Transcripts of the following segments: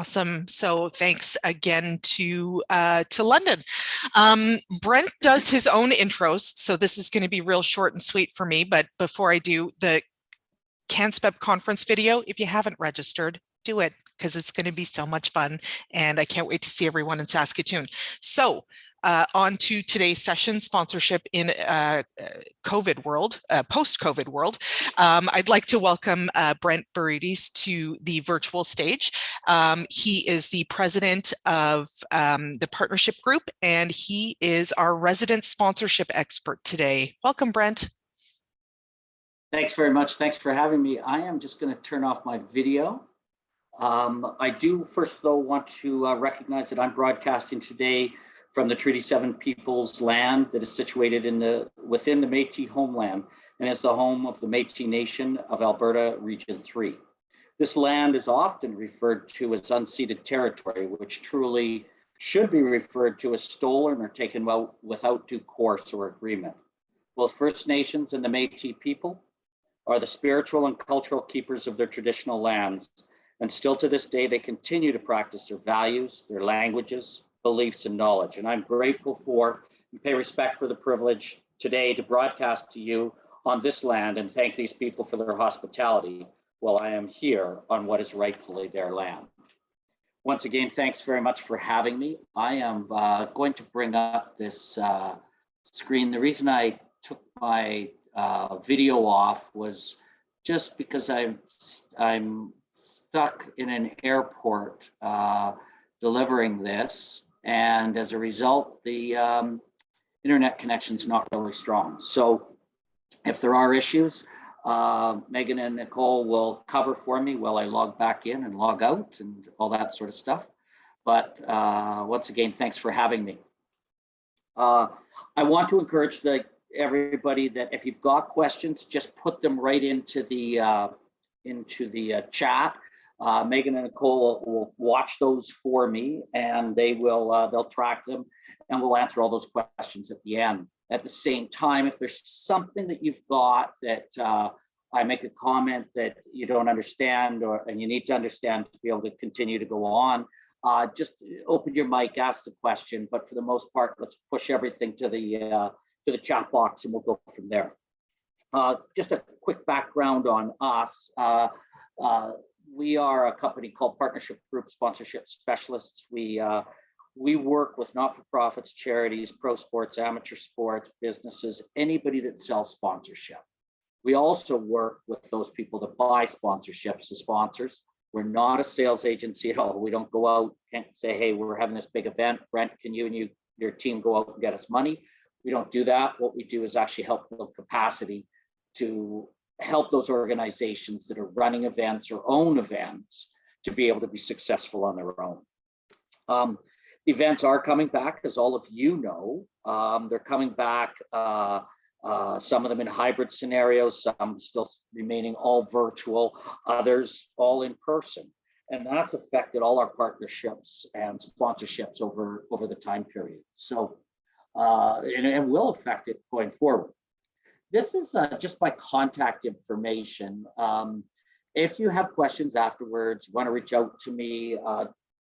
Awesome. So thanks again to London. Brent does his own intros, so this is going to be real short and sweet for me. But before I do, the CanSpep conference video, if you haven't registered, do it because it's going to be so much fun, and I can't wait to see everyone in Saskatoon. So on to today's session, sponsorship in COVID world, post-COVID world. I'd like to welcome Brent Burides to the virtual stage. He is the president of the partnership group, and he is our resident sponsorship expert today. Welcome, Brent. Thanks very much. Thanks for having me. I am just going to turn off my video. I do first, though, want to recognize that I'm broadcasting today from the Treaty 7 People's land that is situated within the Métis homeland and is the home of the Métis Nation of Alberta Region 3. This land is often referred to as unceded territory, which truly should be referred to as stolen or taken without due course or agreement. Both First Nations and the Métis people are the spiritual and cultural keepers of their traditional lands, and still to this day they continue to practice their values, their languages, beliefs, and knowledge. And I'm grateful for and pay respect for the privilege today to broadcast to you on this land and thank these people for their hospitality while I am here on what is rightfully their land. Once again, thanks very much for having me. I am going to bring up this screen. The reason I took my video off was just because I'm stuck in an airport delivering this, and as a result, the internet connection's not really strong. So if there are issues, Megan and Nicole will cover for me while I log back in and log out and all that sort of stuff. But once again, thanks for having me. I want to encourage everybody that if you've got questions, just put them right into the chat. Megan and Nicole will watch those for me, and they'll track them, and we'll answer all those questions at the end. At the same time, if there's something that you've got that I make a comment that you don't understand and you need to understand to be able to continue to go on, just open your mic, ask the question. But for the most part, let's push everything to the chat box, and we'll go from there. Just a quick background on us. We are a company called Partnership Group Sponsorship Specialists. We work with not-for-profits, charities, pro sports, amateur sports, businesses, anybody that sells sponsorship. We also work with those people that buy sponsorships as sponsors. We're not a sales agency at all. We don't go out and say, hey, we're having this big event. Brent, can you and your team go out and get us money? We don't do that. What we do is actually help build capacity to help those organizations that are running events or own events to be able to be successful on their own. Events are coming back, as all of you know. They're coming back, some of them in hybrid scenarios, some still remaining all virtual, others all in person. And that's affected all our partnerships and sponsorships over the time period. So, and will affect it going forward. This is just my contact information. If you have questions afterwards, want to reach out to me,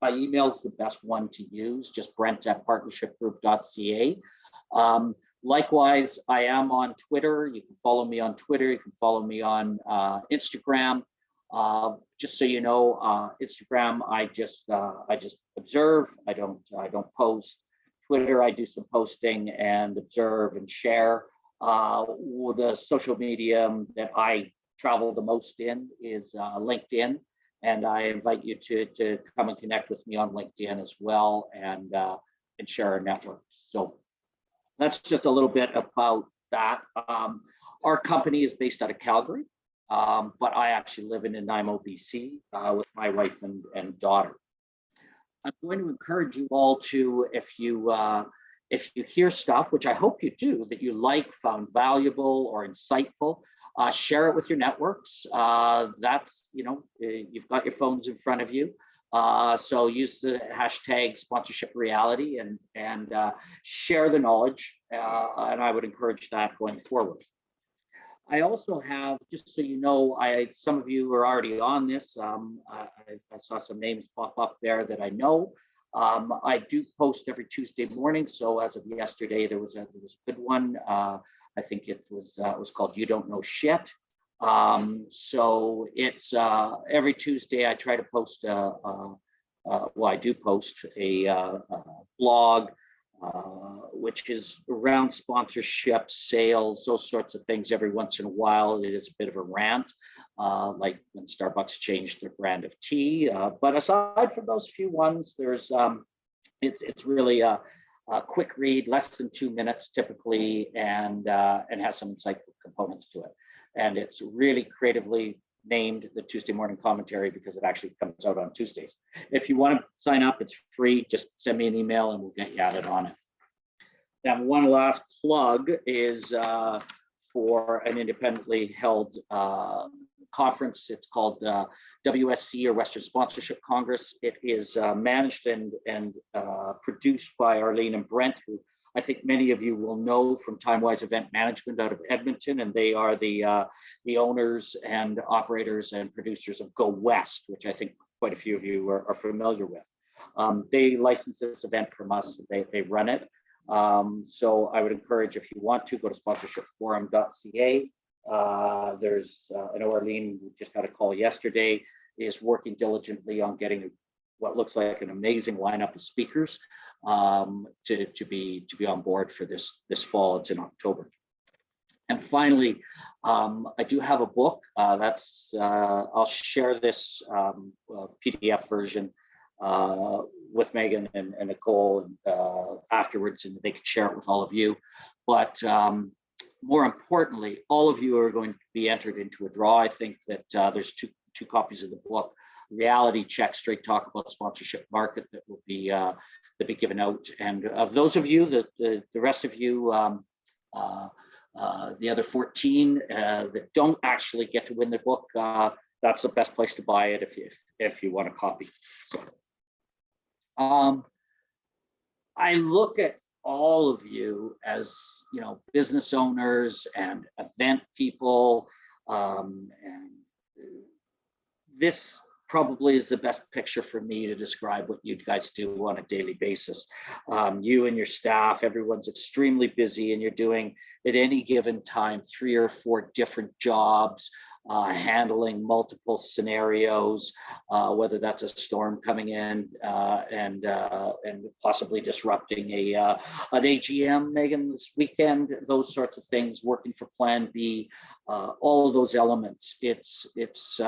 my email is the best one to use, just brent@partnershipgroup.ca. Likewise, I am on Twitter. You can follow me on Twitter. You can follow me on Instagram. Just so you know, Instagram, I just observe. I don't post. Twitter, I do some posting and observe and share. The social media that I travel the most in is LinkedIn, and I invite you to come and connect with me on LinkedIn as well, and share our networks. So that's just a little bit about that. Our company is based out of Calgary, but I actually live in Nanaimo, BC, with my wife and daughter. I'm going to encourage you all to, if you hear stuff, which I hope you do, that you found valuable or insightful, share it with your networks. That's, you've got your phones in front of you. So use the hashtag sponsorship reality and share the knowledge. And I would encourage that going forward. I also have, just so you know, some of you are already on this. I saw some names pop up there that I know. I do post every Tuesday morning. So as of yesterday, there was a good one. I think it was called "You Don't Know Shit." So it's every Tuesday I try to post. Well, I do post a blog, which is around sponsorship, sales, those sorts of things. Every once in a while, it is a bit of a rant, like when Starbucks changed their brand of tea. But aside from those few ones, there's it's really a quick read, less than 2 minutes typically, and has some insightful components to it. And it's really creatively named the Tuesday Morning Commentary because it actually comes out on Tuesdays. If you want to sign up, it's free. Just send me an email and we'll get you added on it. And one last plug is for an independently held conference. It's called WSC, or Western Sponsorship Congress. It is managed and produced by Arlene and Brent, who I think many of you will know from TimeWise Event Management out of Edmonton, and they are the owners and operators and producers of Go West, which I think quite a few of you are familiar with. They license this event from us. They run it. So I would encourage, if you want to, go to sponsorshipforum.ca. There's I know Arlene, we just got a call yesterday, is working diligently on getting what looks like an amazing lineup of speakers to be on board for this fall. It's in October. And finally, I do have a book that's I'll share this PDF version with Megan and Nicole and afterwards, and they can share it with all of you. But more importantly, all of you are going to be entered into a draw. I think that there's two copies of the book, Reality Check, Straight Talk About Sponsorship Market, that will be given out. And of those of you, the rest of you, the other 14 that don't actually get to win the book, that's the best place to buy it if you want a copy. So, I look at all of you as, you know, business owners and event people, and this probably is the best picture for me to describe what you guys do on a daily basis. You and your staff, everyone's extremely busy, and you're doing at any given time 3 or 4 different jobs, handling multiple scenarios, whether that's a storm coming in and possibly disrupting an AGM, Megan, this weekend, those sorts of things, working for Plan B, all of those elements. It's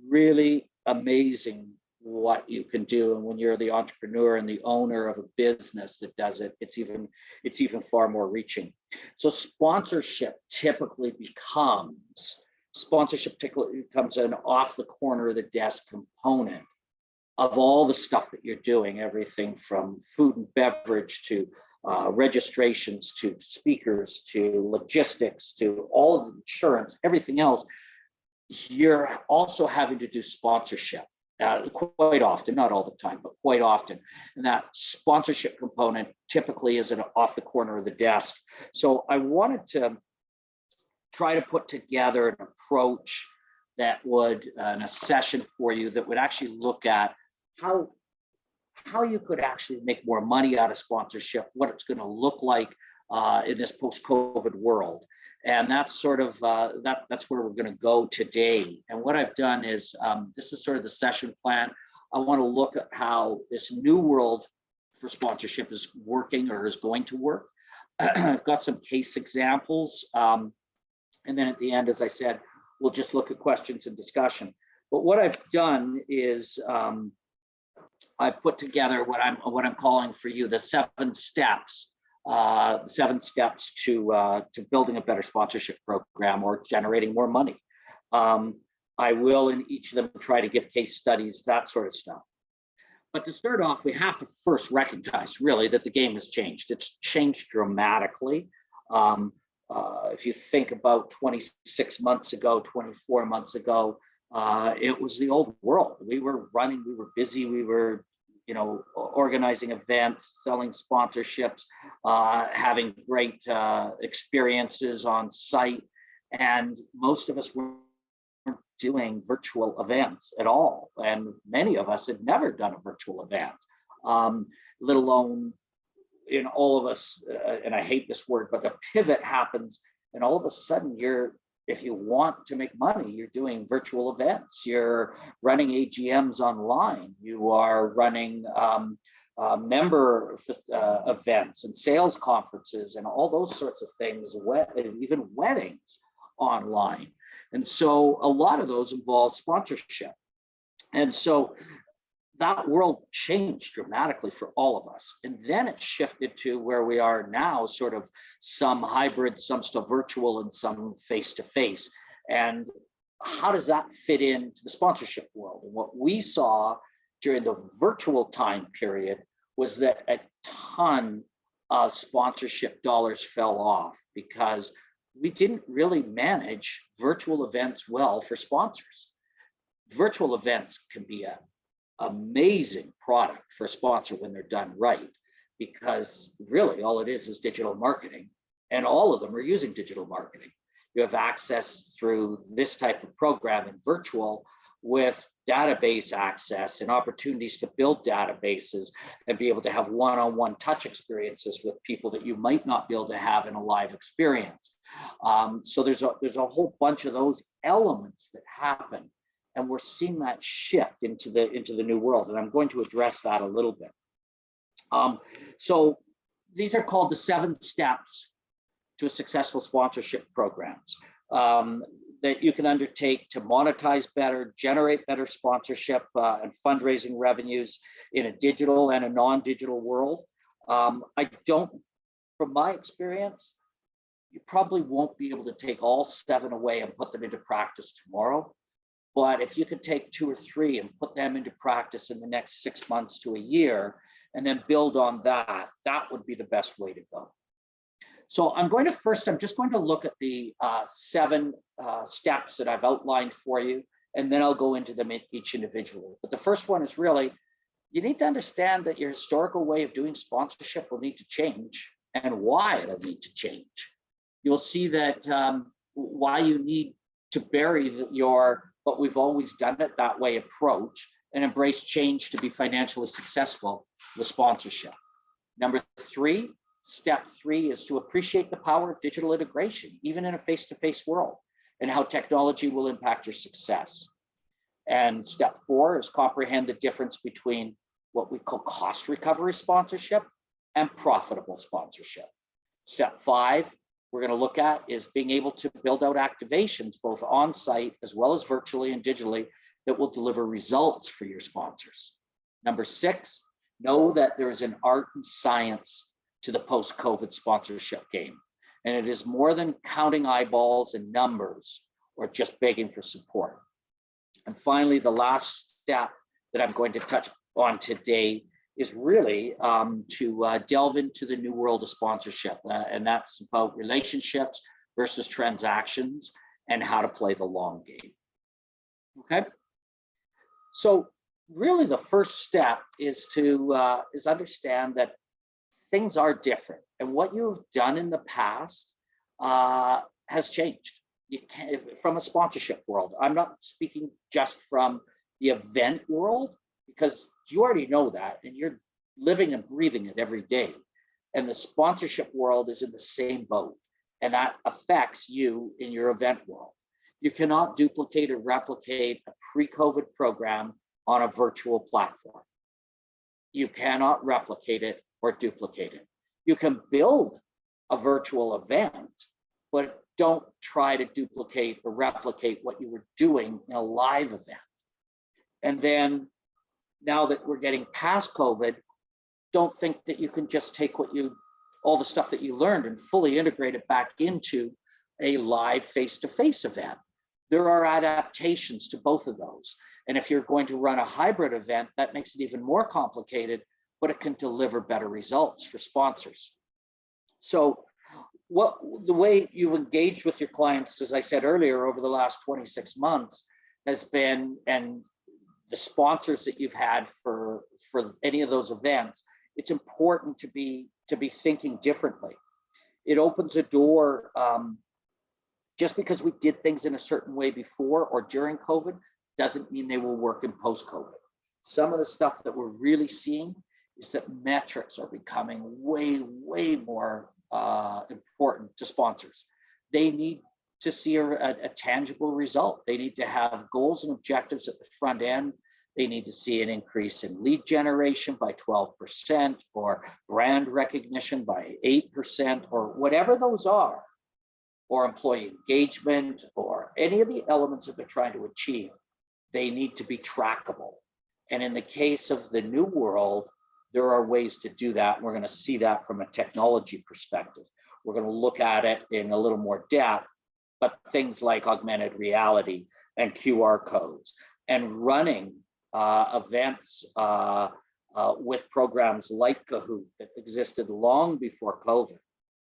really amazing what you can do, and when you're the entrepreneur and the owner of a business that does it, it's even far more reaching. So sponsorship typically becomes an off the corner of the desk component of all the stuff that you're doing, everything from food and beverage to registrations to speakers to logistics to all of the insurance, everything else. You're also having to do sponsorship quite often, not all the time, but quite often. And that sponsorship component typically is off the corner of the desk. So I wanted to try to put together an approach that would, in a session for you, that would actually look at how you could actually make more money out of sponsorship, what it's going to look like in this post-COVID world. And that's sort of, that's where we're going to go today. And what I've done is, this is sort of the session plan. I want to look at how this new world for sponsorship is working or is going to work. I've got some case examples. And then at the end, as I said, we'll just look at questions and discussion. But what I've done is I've put together what I'm calling for you the 7 steps. 7 steps to building a better sponsorship program or generating more money. I will in each of them try to give case studies, that sort of stuff. But to start off, we have to first recognize really that the game has changed. It's changed dramatically. If you think about 26 months ago, 24 months ago, it was the old world. We were running, we were busy, we were organizing events, selling sponsorships, having great experiences on site. And most of us weren't doing virtual events at all. And many of us had never done a virtual event, let alone in all of us, and I hate this word, but the pivot happens and all of a sudden if you want to make money, you're doing virtual events, you're running AGMs online, you are running member events and sales conferences and all those sorts of things, even weddings online. And so a lot of those involve sponsorship. And so that world changed dramatically for all of us. And then it shifted to where we are now, sort of some hybrid, some still virtual and some face-to-face. And how does that fit into the sponsorship world? And what we saw during the virtual time period was that a ton of sponsorship dollars fell off because we didn't really manage virtual events well for sponsors. Virtual events can be an amazing product for a sponsor when they're done right, because really all it is digital marketing, and all of them are using digital marketing. You have access through this type of program in virtual with database access and opportunities to build databases and be able to have one-on-one touch experiences with people that you might not be able to have in a live experience. So there's a whole bunch of those elements that happen, and we're seeing that shift into the new world, and I'm going to address that a little bit. So these are called the 7 steps to a successful sponsorship programs that you can undertake to monetize better, generate better sponsorship and fundraising revenues in a digital and a non-digital world. From my experience, you probably won't be able to take all 7 away and put them into practice tomorrow. But if you could take 2 or 3 and put them into practice in the next 6 months to a year, and then build on that, that would be the best way to go. So I'm just going to look at the 7 steps that I've outlined for you, and then I'll go into them each individually. But the first one is really, you need to understand that your historical way of doing sponsorship will need to change, and why it'll need to change. You'll see that why you need to bury but we've always done it that way approach and embrace change to be financially successful with sponsorship. Number 3, step 3 is to appreciate the power of digital integration, even in a face-to-face world, and how technology will impact your success. And step 4 is comprehend the difference between what we call cost recovery sponsorship and profitable sponsorship. Step 5, we're going to look at is being able to build out activations both on site as well as virtually and digitally that will deliver results for your sponsors. Number 6, know that there is an art and science to the post-COVID sponsorship game. And it is more than counting eyeballs and numbers or just begging for support. And finally, the last step that I'm going to touch on today is really to delve into the new world of sponsorship. And that's about relationships versus transactions and how to play the long game. Okay. So really the first step is to understand that things are different, and what you've done in the past has changed. You can't, from a sponsorship world, I'm not speaking just from the event world, because you already know that and you're living and breathing it every day. And the sponsorship world is in the same boat, and that affects you in your event world. You cannot duplicate or replicate a pre-COVID program on a virtual platform. You cannot replicate it or duplicate it. You can build a virtual event, but don't try to duplicate or replicate what you were doing in a live event. And then now that we're getting past COVID, don't think that you can just take all the stuff that you learned and fully integrate it back into a live face-to-face event. There are adaptations to both of those. And if you're going to run a hybrid event, that makes it even more complicated, but it can deliver better results for sponsors. So the way you've engaged with your clients, as I said earlier, over the last 26 months has been, and the sponsors that you've had for any of those events, it's important to be thinking differently. It opens a door Just because we did things in a certain way before or during COVID doesn't mean they will work in post-COVID. Some of the stuff that we're really seeing is that metrics are becoming way, way more important to sponsors. They need to see a tangible result. They need to have goals and objectives at the front end. They need to see an increase in lead generation by 12% or brand recognition by 8% or whatever those are, or employee engagement or any of the elements that they're trying to achieve. They need to be trackable. And in the case of the new world, there are ways to do that. And we're going to see that from a technology perspective. We're going to look at it in a little more depth, but things like augmented reality and QR codes and running events with programs like Kahoot that existed long before COVID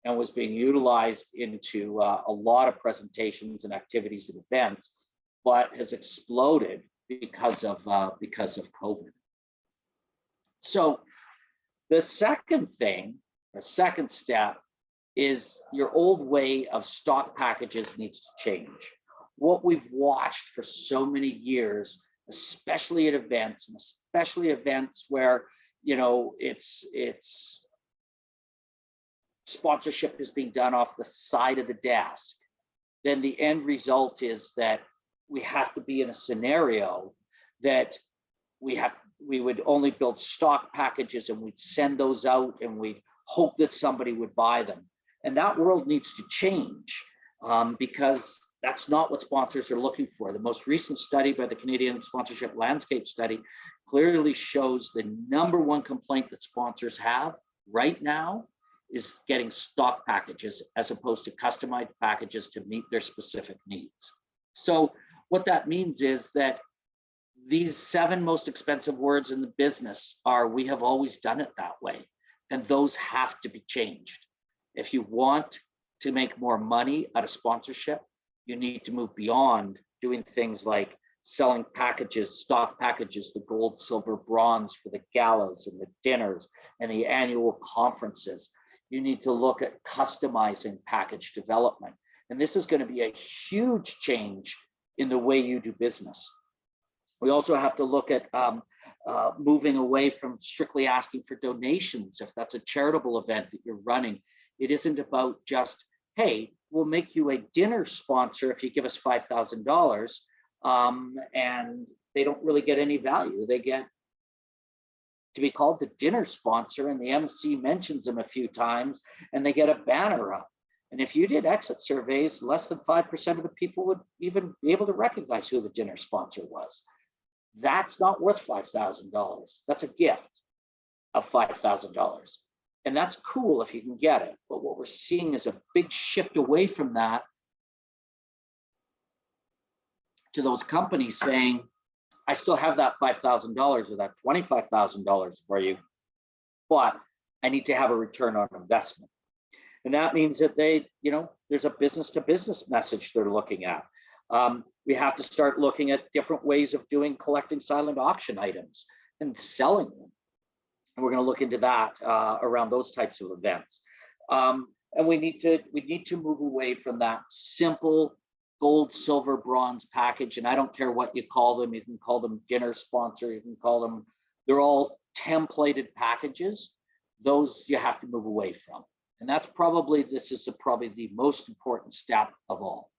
and was being utilized into a lot of presentations and activities and events, but has exploded because of COVID. So the second thing, or second step, is your old way of stock packages needs to change. What we've watched for so many years, especially at events, and especially events where, you know, it's sponsorship is being done off the side of the desk, then the end result is that we have to be in a scenario that we would only build stock packages and we'd send those out and we'd hope that somebody would buy them. And that world needs to change because that's not what sponsors are looking for. The most recent study by the Canadian Sponsorship Landscape Study clearly shows the #1 complaint that sponsors have right now is getting stock packages as opposed to customized packages to meet their specific needs. So what that means is that these 7 most expensive words in the business are, we have always done it that way. And those have to be changed. If you want to make more money out of sponsorship, you need to move beyond doing things like selling packages, stock packages, the gold, silver, bronze for the galas and the dinners and the annual conferences. You need to look at customizing package development. And this is going to be a huge change in the way you do business. We also have to look at moving away from strictly asking for donations. If that's a charitable event that you're running, it isn't about just, hey, we'll make you a dinner sponsor if you give us $5,000, and they don't really get any value. They get to be called the dinner sponsor, and the MC mentions them a few times, and they get a banner up. And if you did exit surveys, less than 5% of the people would even be able to recognize who the dinner sponsor was. That's not worth $5,000. That's a gift of $5,000. And that's cool if you can get it. But what we're seeing is a big shift away from that to those companies saying, I still have that $5,000 or that $25,000 for you, but I need to have a return on investment. And that means that they, there's a business to business message they're looking at. We have to start looking at different ways of collecting silent auction items and selling them. And we're going to look into that around those types of events. And we need to move away from that simple gold, silver, bronze package. And I don't care what you call them. You can call them dinner sponsor. You can call them, they're all templated packages. Those you have to move away from. And that's probably the most important step of all.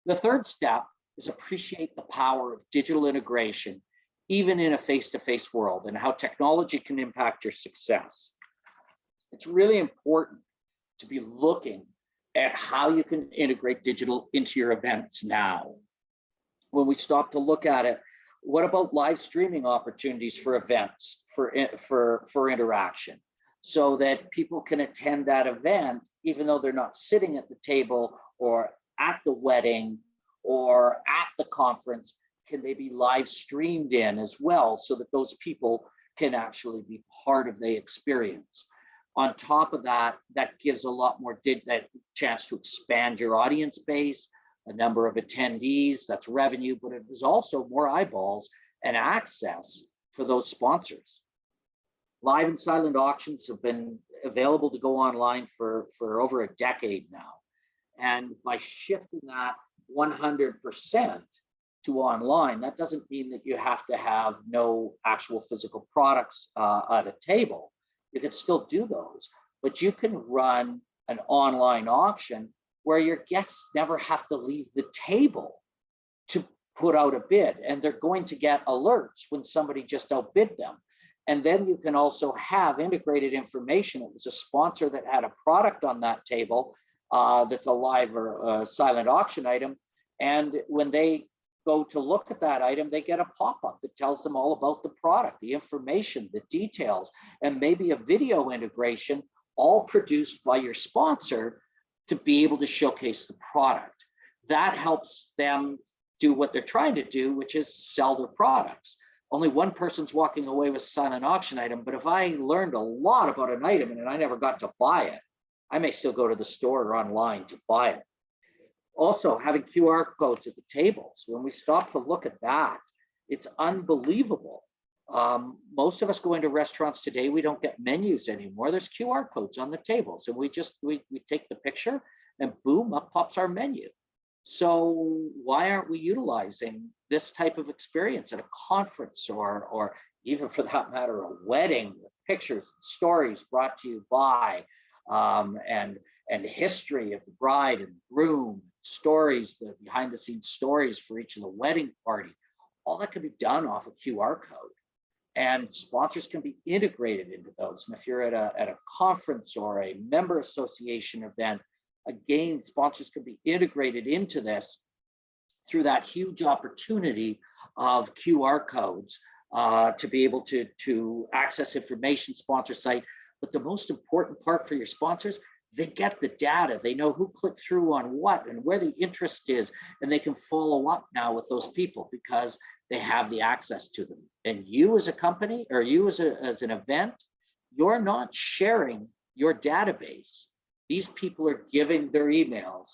The third step is appreciate the power of digital integration, even in a face-to-face world, and how technology can impact your success. It's really important to be looking at how you can integrate digital into your events now. When we stop to look at it, what about live streaming opportunities for events, for interaction, so that people can attend that event, even though they're not sitting at the table or at the wedding or at the conference? Can they be live streamed in as well, so that those people can actually be part of the experience? On top of that, that gives a lot more that chance to expand your audience base, a number of attendees, that's revenue, but it is also more eyeballs and access for those sponsors. Live and silent auctions have been available to go online for over a decade now. And by shifting that 100% to online, that doesn't mean that you have to have no actual physical products at a table. You can still do those, but you can run an online auction where your guests never have to leave the table to put out a bid, and they're going to get alerts when somebody just outbid them. And then you can also have integrated information. It was a sponsor that had a product on that table that's a live or a silent auction item. And when they go to look at that item, they get a pop-up that tells them all about the product, the information, the details, and maybe a video integration, all produced by your sponsor to be able to showcase the product. That helps them do what they're trying to do, which is sell their products. Only one person's walking away with a silent auction item, but if I learned a lot about an item and I never got to buy it, I may still go to the store or online to buy it. Also, having QR codes at the tables, when we stop to look at that, it's unbelievable. Most of us go into restaurants today, we don't get menus anymore. There's QR codes on the tables, and we take the picture and boom, up pops our menu. So why aren't we utilizing this type of experience at a conference or even for that matter, a wedding with pictures and stories brought to you by and history of the bride and groom, stories, the behind the scenes stories for each of the wedding party. All that can be done off a QR code, and sponsors can be integrated into those. And if you're at a conference or a member association event, again, sponsors can be integrated into this through that huge opportunity of QR codes to be able to access information, sponsor site. But the most important part for your sponsors, they get the data. They know who clicked through on what and where the interest is, and they can follow up now with those people because they have the access to them. And you as a company or you as an event, you're not sharing your database. These people are giving their emails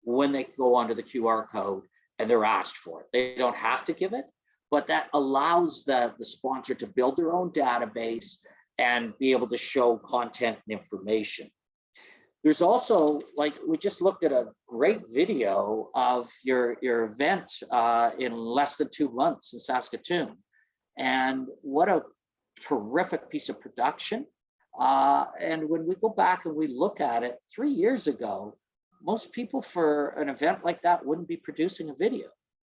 when they go onto the QR code and they're asked for it. They don't have to give it, but that allows the sponsor to build their own database and be able to show content and information. There's also, like, we just looked at a great video of your event in less than 2 months in Saskatoon. And what a terrific piece of production. And when we go back and we look at it 3 years ago, most people for an event like that wouldn't be producing a video.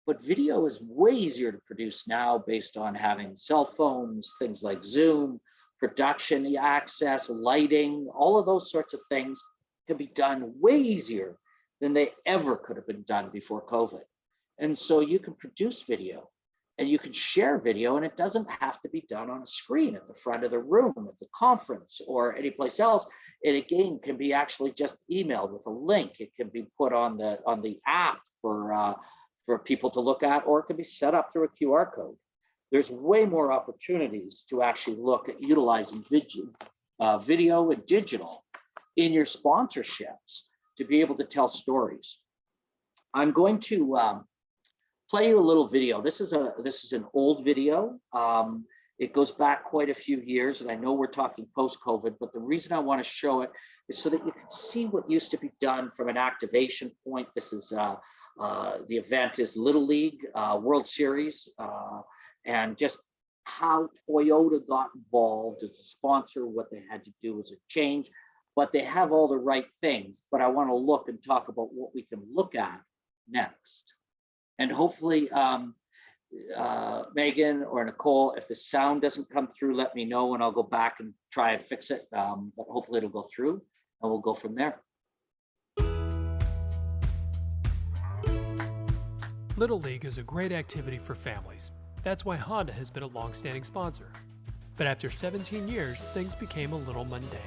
But video is way easier to produce now based on having cell phones, things like Zoom, production access, lighting, all of those sorts of things can be done way easier than they ever could have been done before COVID. And so you can produce video and you can share video, and it doesn't have to be done on a screen at the front of the room, at the conference or anyplace else. It again can be actually just emailed with a link. It can be put on the app for people to look at, or it can be set up through a QR code. There's way more opportunities to actually look at utilizing video and digital in your sponsorships to be able to tell stories. I'm going to play you a little video. This is an old video. It goes back quite a few years, and I know we're talking post-COVID, but the reason I want to show it is so that you can see what used to be done from an activation point. This is the event is Little League World Series, and just how Toyota got involved as a sponsor, what they had to do as a change, but they have all the right things. But I want to look and talk about what we can look at next. And hopefully, Megan or Nicole, if the sound doesn't come through, let me know and I'll go back and try and fix it. But hopefully it'll go through and we'll go from there. Little League is a great activity for families. That's why Honda has been a long-standing sponsor. But after 17 years, things became a little mundane.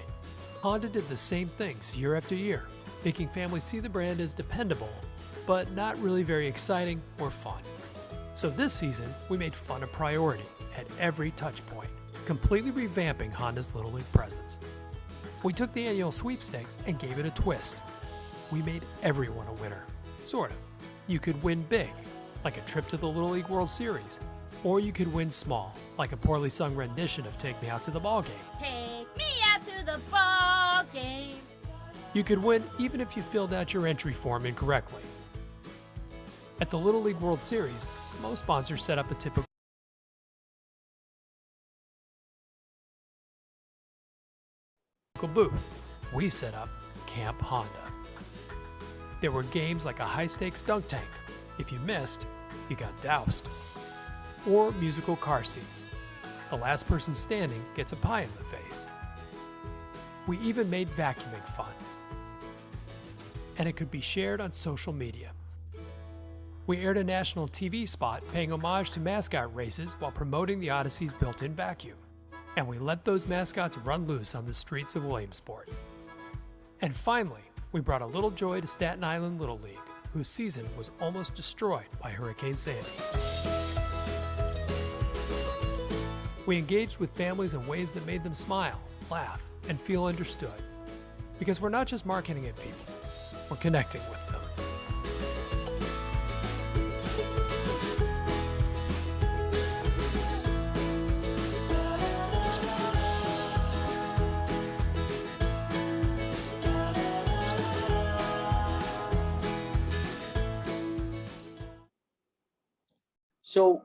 Honda did the same things year after year, making families see the brand as dependable, but not really very exciting or fun. So this season, we made fun a priority at every touch point, completely revamping Honda's Little League presence. We took the annual sweepstakes and gave it a twist. We made everyone a winner, sort of. You could win big, like a trip to the Little League World Series, or you could win small, like a poorly sung rendition of Take Me Out to the Ball Game. Take me out to the ball game. You could win even if you filled out your entry form incorrectly. At the Little League World Series, most sponsors set up a typical booth. We set up Camp Honda. There were games like a high-stakes dunk tank. If you missed, you got doused. Or musical car seats. The last person standing gets a pie in the face. We even made vacuuming fun. And it could be shared on social media. We aired a national TV spot paying homage to mascot races while promoting the Odyssey's built-in vacuum. And we let those mascots run loose on the streets of Williamsport. And finally, we brought a little joy to Staten Island Little League, whose season was almost destroyed by Hurricane Sandy. We engaged with families in ways that made them smile, laugh, and feel understood. Because we're not just marketing at people, we're connecting with them. So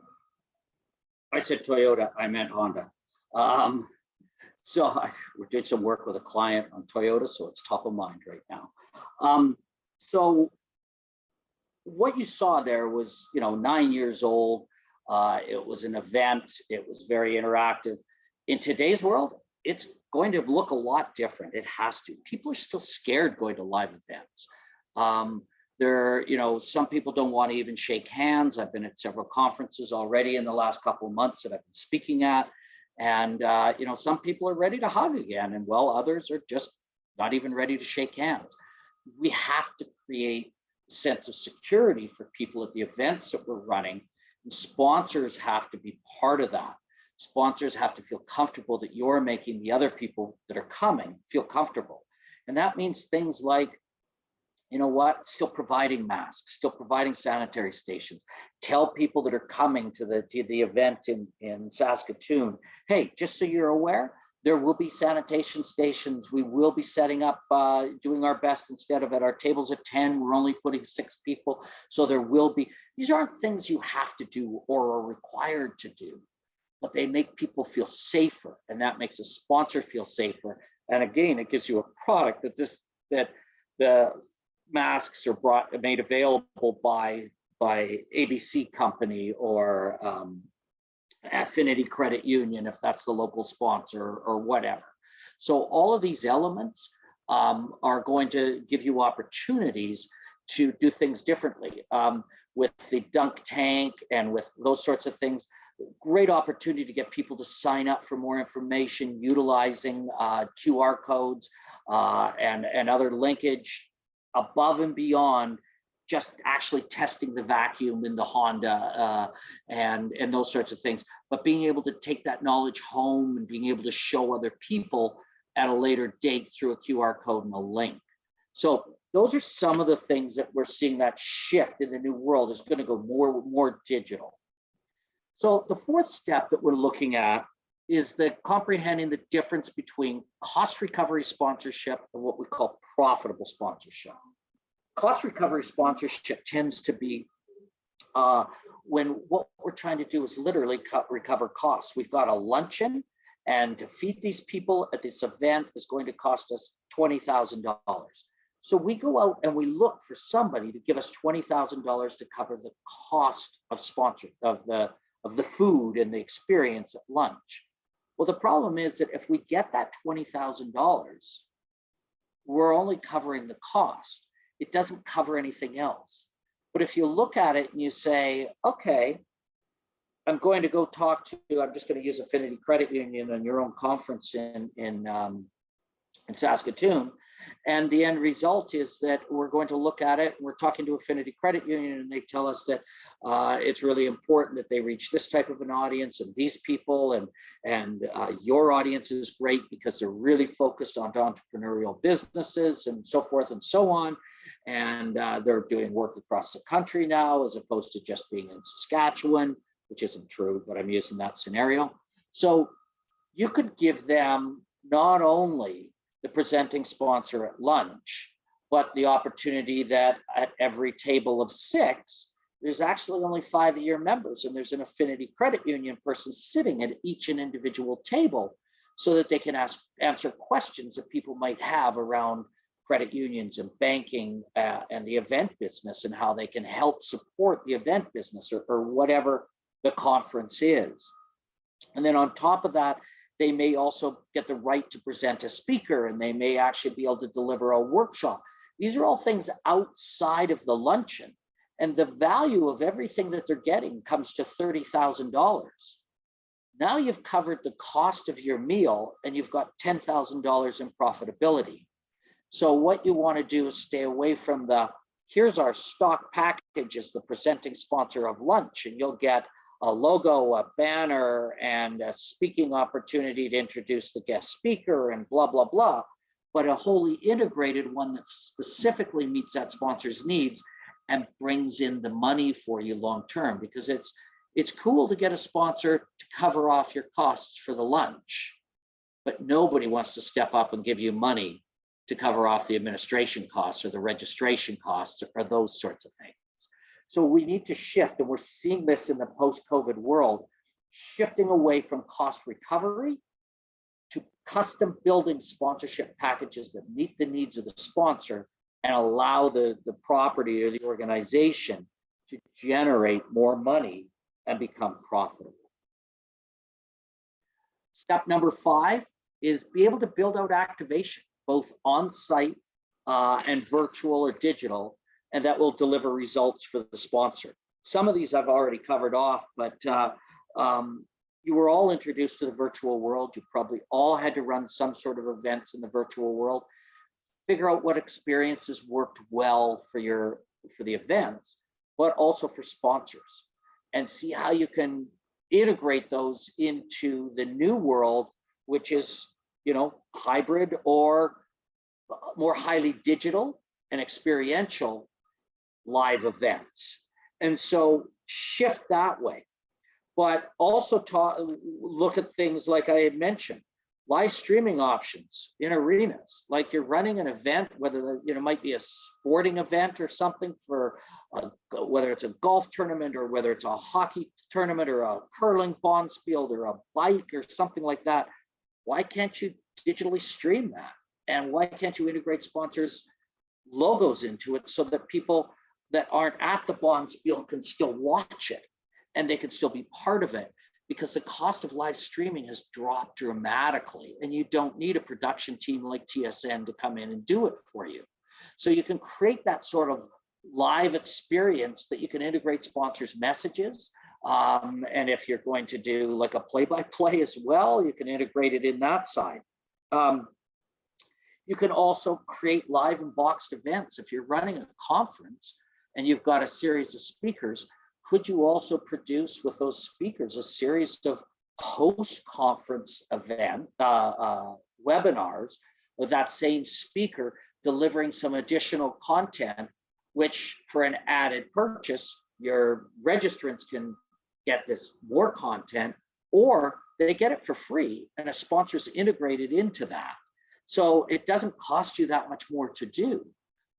I said Toyota, I meant Honda. We did some work with a client on Toyota, so it's top of mind right now. So what you saw there was, 9 years old. It was an event. It was very interactive. In today's world, it's going to look a lot different. It has to. People are still scared going to live events. Some people don't want to even shake hands. I've been at several conferences already in the last couple of months that I've been speaking at. And, some people are ready to hug again, and others are just not even ready to shake hands. We have to create a sense of security for people at the events that we're running. And sponsors have to be part of that. Sponsors have to feel comfortable that you're making the other people that are coming feel comfortable. And that means things like, still providing masks, still providing sanitary stations. Tell people that are coming to the event in Saskatoon, hey, just so you're aware, there will be sanitation stations. We will be setting up, doing our best. Instead of at our tables at 10, we're only putting 6 people. So there will be, these aren't things you have to do or are required to do, but they make people feel safer, and that makes a sponsor feel safer. And again, it gives you a product that the masks are made available by ABC Company or Affinity Credit Union, if that's the local sponsor, or whatever. So all of these elements are going to give you opportunities to do things differently. With the dunk tank and with those sorts of things, great opportunity to get people to sign up for more information, utilizing QR codes and other linkage above and beyond just actually testing the vacuum in the Honda and those sorts of things, but being able to take that knowledge home and being able to show other people at a later date through a QR code and a link. So those are some of the things that we're seeing that shift in the new world is going to go more digital. So the fourth step that we're looking at is the comprehending the difference between cost recovery sponsorship and what we call profitable sponsorship. Cost recovery sponsorship tends to be when what we're trying to do is literally recover costs. We've got a luncheon, and to feed these people at this event is going to cost us $20,000. So we go out and we look for somebody to give us $20,000 to cover the cost of of the food and the experience at lunch. Well, the problem is that if we get that $20,000, we're only covering the cost. It doesn't cover anything else. But if you look at it and you say, okay, I'm going to go talk to, I'm just going to use Affinity Credit Union on your own conference in Saskatoon. And the end result is that we're going to look at it, and we're talking to Affinity Credit Union, and they tell us that it's really important that they reach this type of an audience and these people, and your audience is great because they're really focused on entrepreneurial businesses and so forth and so on. And they're doing work across the country now, as opposed to just being in Saskatchewan, which isn't true, but I'm using that scenario. So you could give them not only the presenting sponsor at lunch, but the opportunity that at every table of 6, there's actually only 5 of your members, and there's an affinity credit union person sitting at each and individual table so that they can answer questions that people might have around credit unions and banking and the event business, and how they can help support the event business or whatever the conference is. And then on top of that, they may also get the right to present a speaker, and they may actually be able to deliver a workshop. These are all things outside of the luncheon. And the value of everything that they're getting comes to $30,000. Now you've covered the cost of your meal, and you've got $10,000 in profitability. So what you want to do is stay away from the, here's our stock package as the presenting sponsor of lunch, and you'll get a logo, a banner, and a speaking opportunity to introduce the guest speaker and blah, blah, blah. But a wholly integrated one that specifically meets that sponsor's needs and brings in the money for you long-term, because it's cool to get a sponsor to cover off your costs for the lunch, but nobody wants to step up and give you money to cover off the administration costs or the registration costs or those sorts of things. So we need to shift, and we're seeing this in the post-COVID world, shifting away from cost recovery to custom building sponsorship packages that meet the needs of the sponsor and allow the property or the organization to generate more money and become profitable. Step number 5 is be able to build out activation, both on-site and virtual or digital, and that will deliver results for the sponsor. Some of these I've already covered off, but you were all introduced to the virtual world. You probably all had to run some sort of events in the virtual world. Figure out what experiences worked well for the events, but also for sponsors, and see how you can integrate those into the new world, which is, hybrid or more highly digital and experiential live events. And so shift that way, but also look at things like I had mentioned, live streaming options in arenas. Like you're running an event, whether it might be a sporting event or something for whether it's a golf tournament or whether it's a hockey tournament or a curling bonspiel or a bike or something like that. Why can't you digitally stream that? And why can't you integrate sponsors' logos into it so that people that aren't at the bonspiel can still watch it and they can still be part of it? Because the cost of live streaming has dropped dramatically, and you don't need a production team like TSN to come in and do it for you. So you can create that sort of live experience that you can integrate sponsors' messages. And if you're going to do like a play-by-play as well, you can integrate it in that side. You can also create live and boxed events. If you're running a conference and you've got a series of speakers, could you also produce with those speakers a series of post-conference event webinars with that same speaker delivering some additional content, which for an added purchase, your registrants can get this more content, or they get it for free and a sponsor's integrated into that. So it doesn't cost you that much more to do,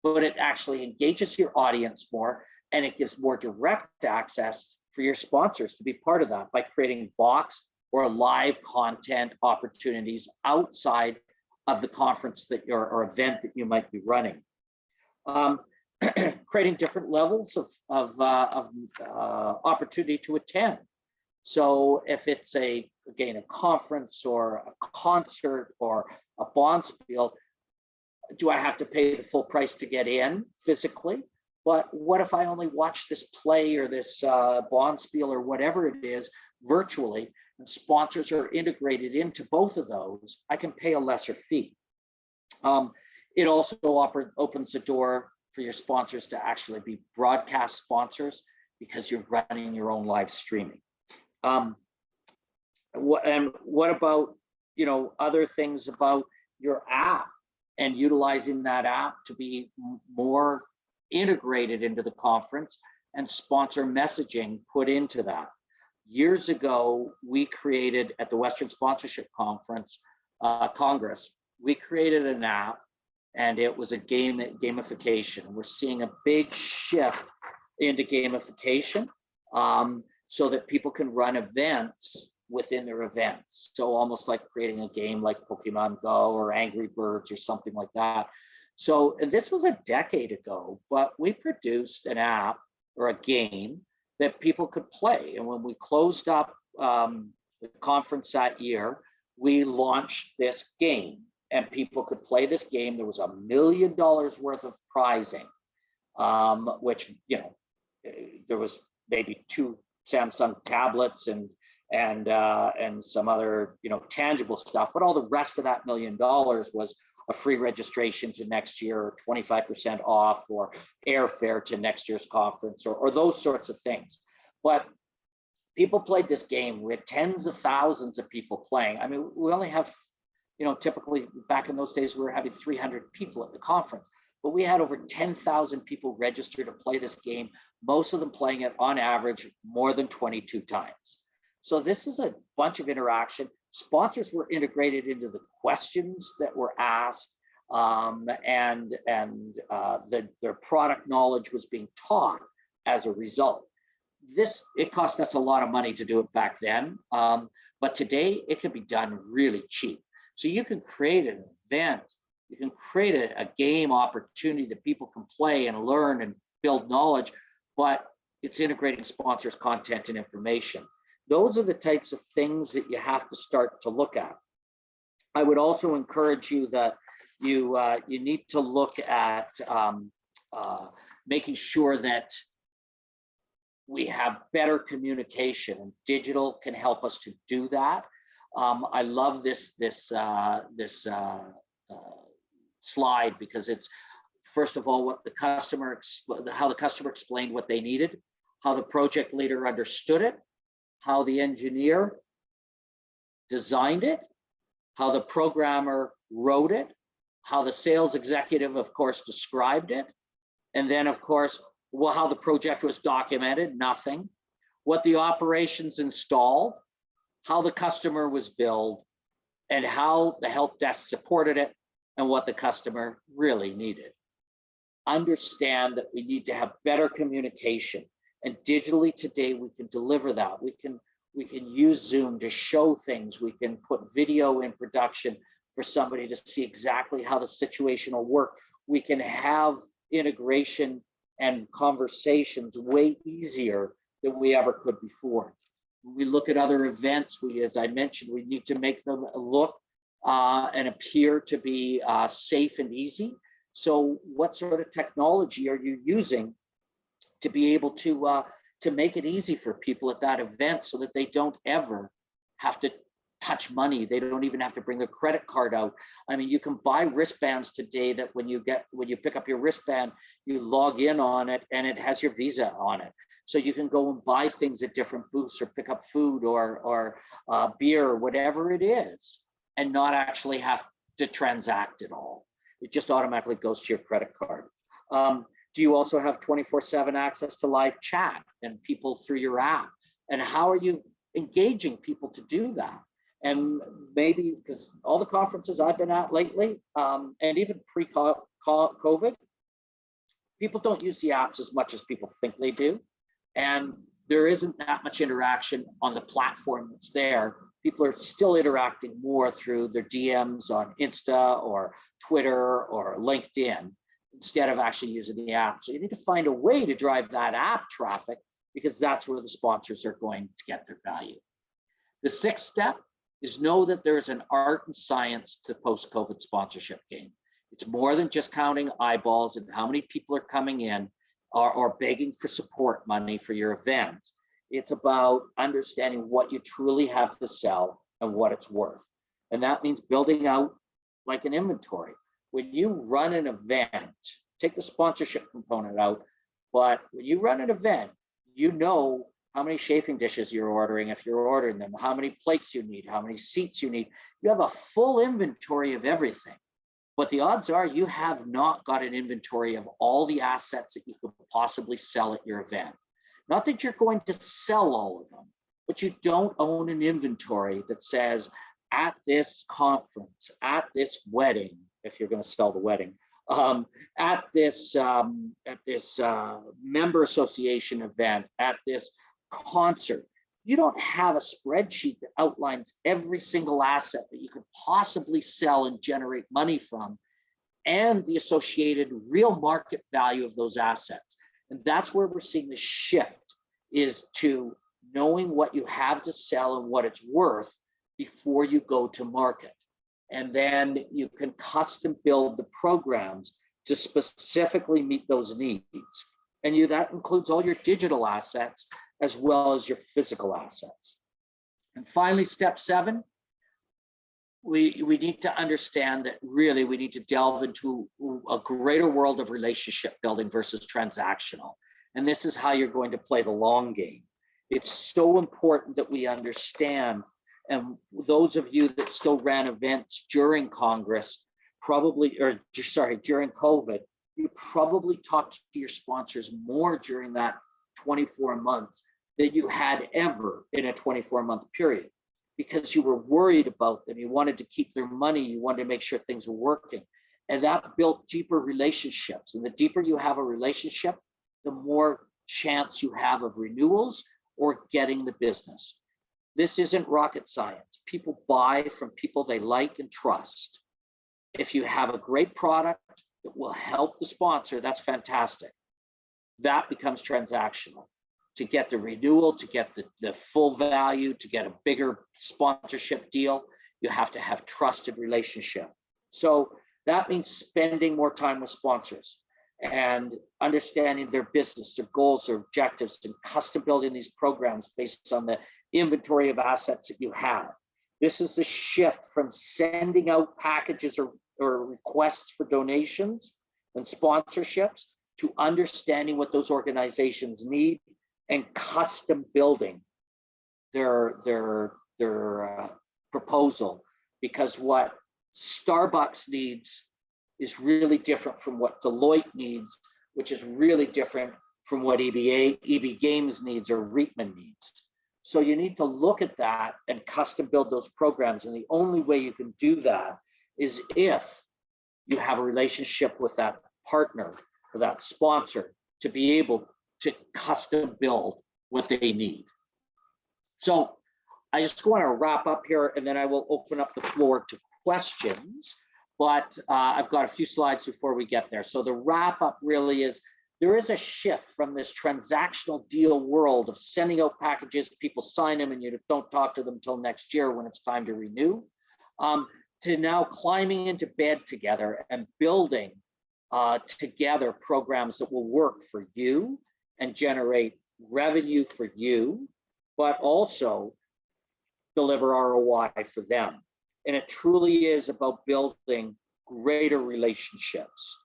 but it actually engages your audience more, and it gives more direct access for your sponsors to be part of that by creating boxed or live content opportunities outside of the conference that or event that you might be running. Creating different levels of opportunity to attend. So if it's a conference or a concert or a bonspiel, do I have to pay the full price to get in physically? But what if I only watch this play or this bonspiel or whatever it is virtually, and sponsors are integrated into both of those? I can pay a lesser fee. It also opens the door for your sponsors to actually be broadcast sponsors because you're running your own live streaming. And what about, other things about your app and utilizing that app to be more integrated into the conference and sponsor messaging put into that? Years ago, we created at the Western Sponsorship Congress, we created an app, and it was a gamification. We're seeing a big shift into gamification, so that people can run events within their events. So almost like creating a game like Pokemon Go or Angry Birds or something like that. So this was a decade ago, but we produced an app or a game that people could play. And when we closed up the conference that year, we launched this game, and people could play this game. There was $1 million worth of prizing, which, you know, there was maybe 2 Samsung tablets and some other, you know, tangible stuff, but all the rest of that $1 million was a free registration to next year, or 25% off, or airfare to next year's conference, or those sorts of things. But people played this game. We had tens of thousands of people playing. I mean, we only have, you know, typically back in those days, we were having 300 people at the conference, but we had over 10,000 people registered to play this game, most of them playing it on average more than 22 times. So this is a bunch of interaction. Sponsors were integrated into the questions that were asked, and their product knowledge was being taught as a result. It cost us a lot of money to do it back then, but today it can be done really cheap. So you can create an event, you can create a game opportunity that people can play and learn and build knowledge, but it's integrating sponsors' content and information. Those are the types of things that you have to start to look at. I would also encourage you that you need to look at making sure that we have better communication, and digital can help us to do that. I love this slide, because it's, first of all, what the customer, how the customer explained what they needed, how the project leader understood it, how the engineer designed it, how the programmer wrote it, how the sales executive, of course, described it, and then, of course, well, how the project was documented, nothing, what the operations installed, how the customer was billed, and how the help desk supported it, and what the customer really needed. Understand that we need to have better communication, and digitally today we can deliver that. We can use Zoom to show things. We can put video in production for somebody to see exactly how the situation will work. We can have integration and conversations way easier than we ever could before. When we look at other events, as I mentioned, we need to make them look and appear to be safe and easy. So what sort of technology are you using to be able to make it easy for people at that event, so that they don't ever have to touch money? They don't even have to bring their credit card out. I mean, you can buy wristbands today that when you pick up your wristband, you log in on it and it has your Visa on it. So you can go and buy things at different booths, or pick up food or beer or whatever it is, and not actually have to transact at all. It just automatically goes to your credit card. Do you also have 24/7 access to live chat and people through your app? And how are you engaging people to do that? And maybe, because all the conferences I've been at lately, and even pre-COVID, people don't use the apps as much as people think they do. And there isn't that much interaction on the platform that's there. People are still interacting more through their DMs on Insta or Twitter or LinkedIn, instead of actually using the app. So you need to find a way to drive that app traffic, because that's where the sponsors are going to get their value. The sixth step is know that there is an art and science to post-COVID sponsorship game. It's more than just counting eyeballs and how many people are coming in or begging for support money for your event. It's about understanding what you truly have to sell and what it's worth. And that means building out like an inventory. When you run an event, take the sponsorship component out, but when you run an event, you know how many chafing dishes you're ordering, if you're ordering them, how many plates you need, how many seats you need. You have a full inventory of everything. But the odds are you have not got an inventory of all the assets that you could possibly sell at your event. Not that you're going to sell all of them, but you don't own an inventory that says, at this conference, at this wedding, if you're going to sell the wedding, at this member association event, at this concert, you don't have a spreadsheet that outlines every single asset that you could possibly sell and generate money from, and the associated real market value of those assets. And that's where we're seeing the shift, is to knowing what you have to sell and what it's worth before you go to market. And then you can custom build the programs to specifically meet those needs. And that includes all your digital assets as well as your physical assets. And finally, step 7, we need to understand that really we need to delve into a greater world of relationship building versus transactional. And this is how you're going to play the long game. It's so important that we understand, and those of you that still ran events during Congress, during COVID, you probably talked to your sponsors more during that 24 months than you had ever in a 24-month period, because you were worried about them. You wanted to keep their money. You wanted to make sure things were working. And that built deeper relationships. And the deeper you have a relationship, the more chance you have of renewals or getting the business. This isn't rocket science. People buy from people they like and trust. If you have a great product that will help the sponsor, that's fantastic. That becomes transactional. To get the renewal, to get the full value, to get a bigger sponsorship deal, you have to have trusted relationship. So that means spending more time with sponsors and understanding their business, their goals, their objectives, and custom building these programs based on the inventory of assets that you have. This is the shift from sending out packages or requests for donations and sponsorships to understanding what those organizations need and custom building their proposal. Because what Starbucks needs is really different from what Deloitte needs, which is really different from what EB Games needs or Reitman needs. So you need to look at that and custom build those programs. And the only way you can do that is if you have a relationship with that partner or that sponsor to be able to custom build what they need. So I just want to wrap up here, and then I will open up the floor to questions. But I've got a few slides before we get there. So the wrap up really is, there is a shift from this transactional deal world of sending out packages, people sign them, and you don't talk to them until next year when it's time to renew, to now climbing into bed together and building together programs that will work for you and generate revenue for you, but also deliver ROI for them. And it truly is about building greater relationships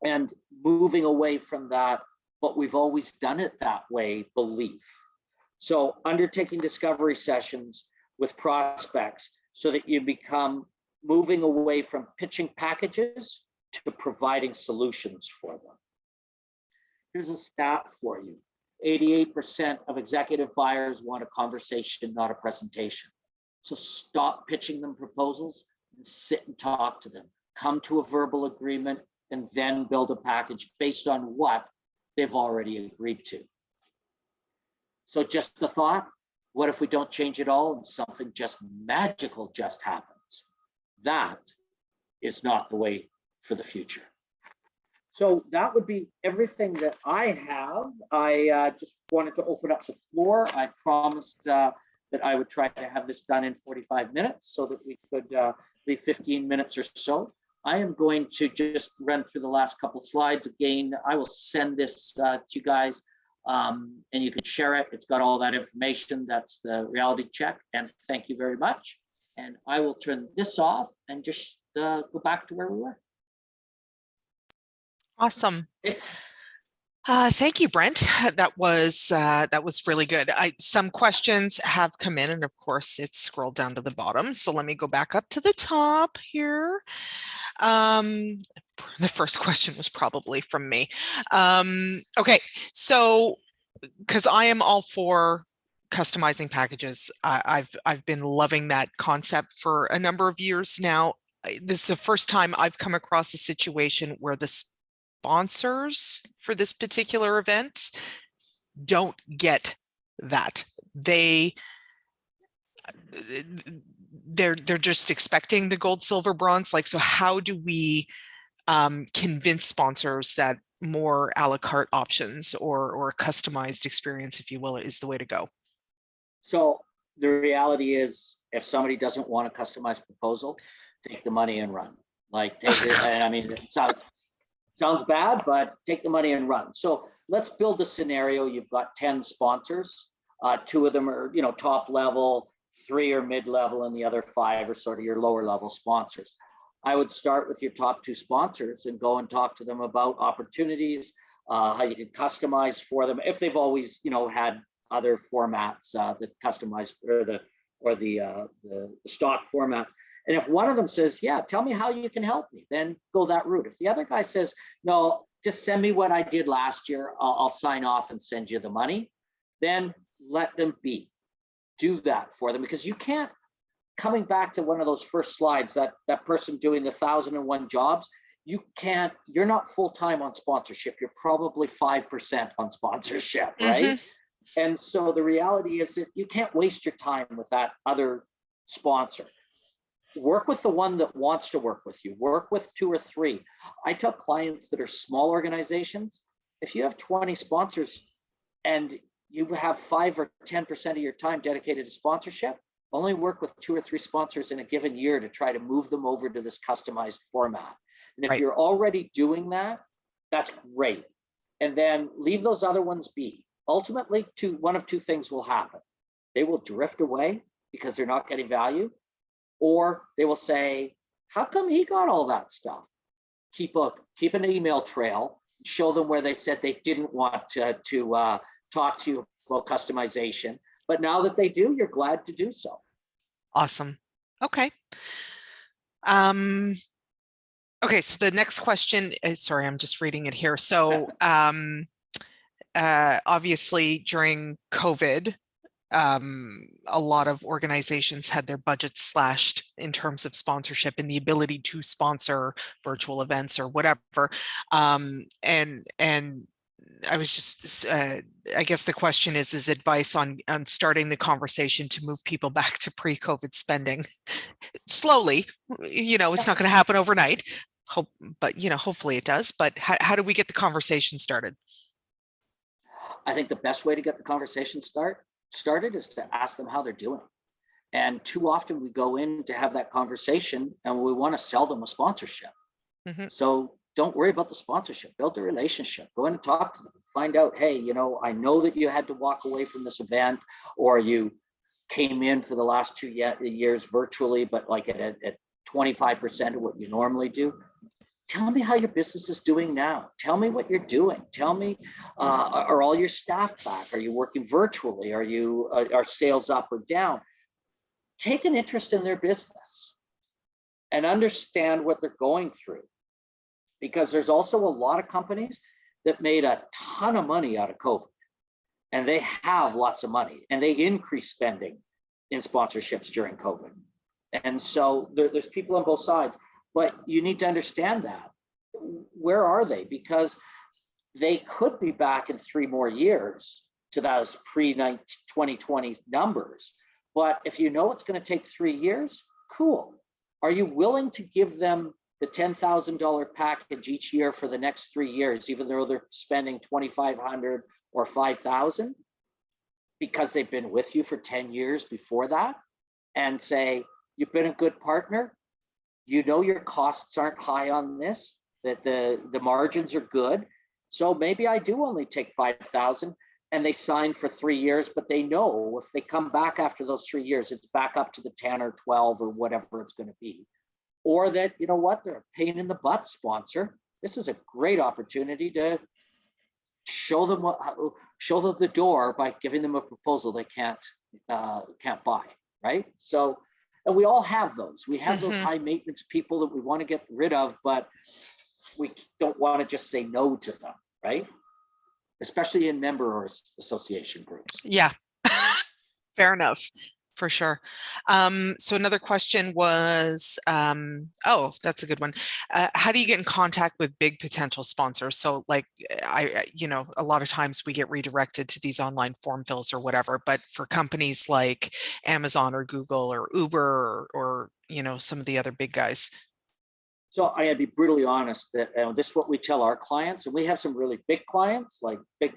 and moving away from that, but we've always done it that way, belief. So undertaking discovery sessions with prospects so that you become moving away from pitching packages to providing solutions for them. Here's a stat for you. 88% of executive buyers want a conversation, not a presentation. So stop pitching them proposals and sit and talk to them. Come to a verbal agreement and then build a package based on what they've already agreed to. So just the thought, what if we don't change it all and something just magical just happens? That is not the way for the future. So that would be everything that I have. I just wanted to open up the floor. I promised that I would try to have this done in 45 minutes so that we could leave 15 minutes or so. I am going to just run through the last couple slides again. I will send this to you guys and you can share it. It's got all that information. That's the reality check. And thank you very much. And I will turn this off and just go back to where we were. Awesome. Thank you, Brent. That was really good. Some questions have come in, and of course it's scrolled down to the bottom. So let me go back up to the top here. The first question was probably from me. Okay, so because I am all for customizing packages. I've been loving that concept for a number of years now. This is the first time I've come across a situation where the sponsors for this particular event don't get that. They're just expecting the gold, silver, bronze. Like, so how do we convince sponsors that more a la carte options or a customized experience, if you will, is the way to go? So the reality is, if somebody doesn't want a customized proposal, take the money and run. Like, take it, and I mean, it sounds bad, but take the money and run. So let's build a scenario. You've got 10 sponsors. 2 of them are, top level, 3 are mid-level, and the other 5 are sort of your lower level sponsors. I would start with your top 2 sponsors and go and talk to them about opportunities, how you can customize for them if they've always, had other formats that customize or the stock formats. And if one of them says, yeah, tell me how you can help me, then go that route. If the other guy says, no, just send me what I did last year, I'll sign off and send you the money, then let them be. Do that for them, because you can't, coming back to one of those first slides, that person doing the 1,001 jobs, you're not full-time on sponsorship. You're probably 5% on sponsorship, right? Mm-hmm. And so the reality is that you can't waste your time with that other sponsor. Work with the one that wants to work with you. Work with 2 or 3. I tell clients that are small organizations, if you have 20 sponsors and you have 5 or 10% of your time dedicated to sponsorship, only work with 2 or 3 sponsors in a given year to try to move them over to this customized format. And if you're already doing that, that's great. And then leave those other ones be. Ultimately, one of 2 things will happen. They will drift away because they're not getting value, or they will say, how come he got all that stuff? Keep an email trail, show them where they said they didn't want to talk to you about customization, but now that they do, you're glad to do so. Awesome. Okay. Okay, so the next question is, sorry, I'm just reading it here. So obviously during COVID, a lot of organizations had their budgets slashed in terms of sponsorship and the ability to sponsor virtual events or whatever. And I was just, I guess the question is advice on starting the conversation to move people back to pre-COVID spending slowly. It's not going to happen overnight, but hopefully it does. But how do we get the conversation started? I think the best way to get the conversation started is to ask them how they're doing. And too often we go in to have that conversation and we want to sell them a sponsorship. Mm-hmm. So don't worry about the sponsorship, build a relationship, go in and talk to them, find out, hey, I know that you had to walk away from this event, or you came in for the last 2 years virtually, but like at 25% of what you normally do. Tell me how your business is doing now. Tell me what you're doing. Tell me, are all your staff back? Are you working virtually? Are sales up or down? Take an interest in their business and understand what they're going through. Because there's also a lot of companies that made a ton of money out of COVID, and they have lots of money, and they increased spending in sponsorships during COVID. And so there's people on both sides, but you need to understand that. Where are they? Because they could be back in 3 more years to those pre-2020 numbers. But if you know it's going to take 3 years, cool. Are you willing to give them the $10,000 package each year for the next 3 years, even though they're spending $2,500 or $5,000, because they've been with you for 10 years before that, and say, you've been a good partner, your costs aren't high on this, that the margins are good, so maybe I do only take $5,000, and they sign for 3 years, but they know if they come back after those 3 years, it's back up to the 10 or 12 or whatever it's going to be. Or that, they're a pain in the butt sponsor. This is a great opportunity to show them the door by giving them a proposal they can't buy, right? So, and we all have those. We have those high maintenance people that we want to get rid of, but we don't want to just say no to them, right? Especially in member or association groups. Yeah. Fair enough, for sure. So another question was, oh, that's a good one. How do you get in contact with big potential sponsors? So like, a lot of times we get redirected to these online form fills or whatever, but for companies like Amazon or Google or Uber or some of the other big guys. So I gotta be brutally honest that this is what we tell our clients, and we have some really big clients, like big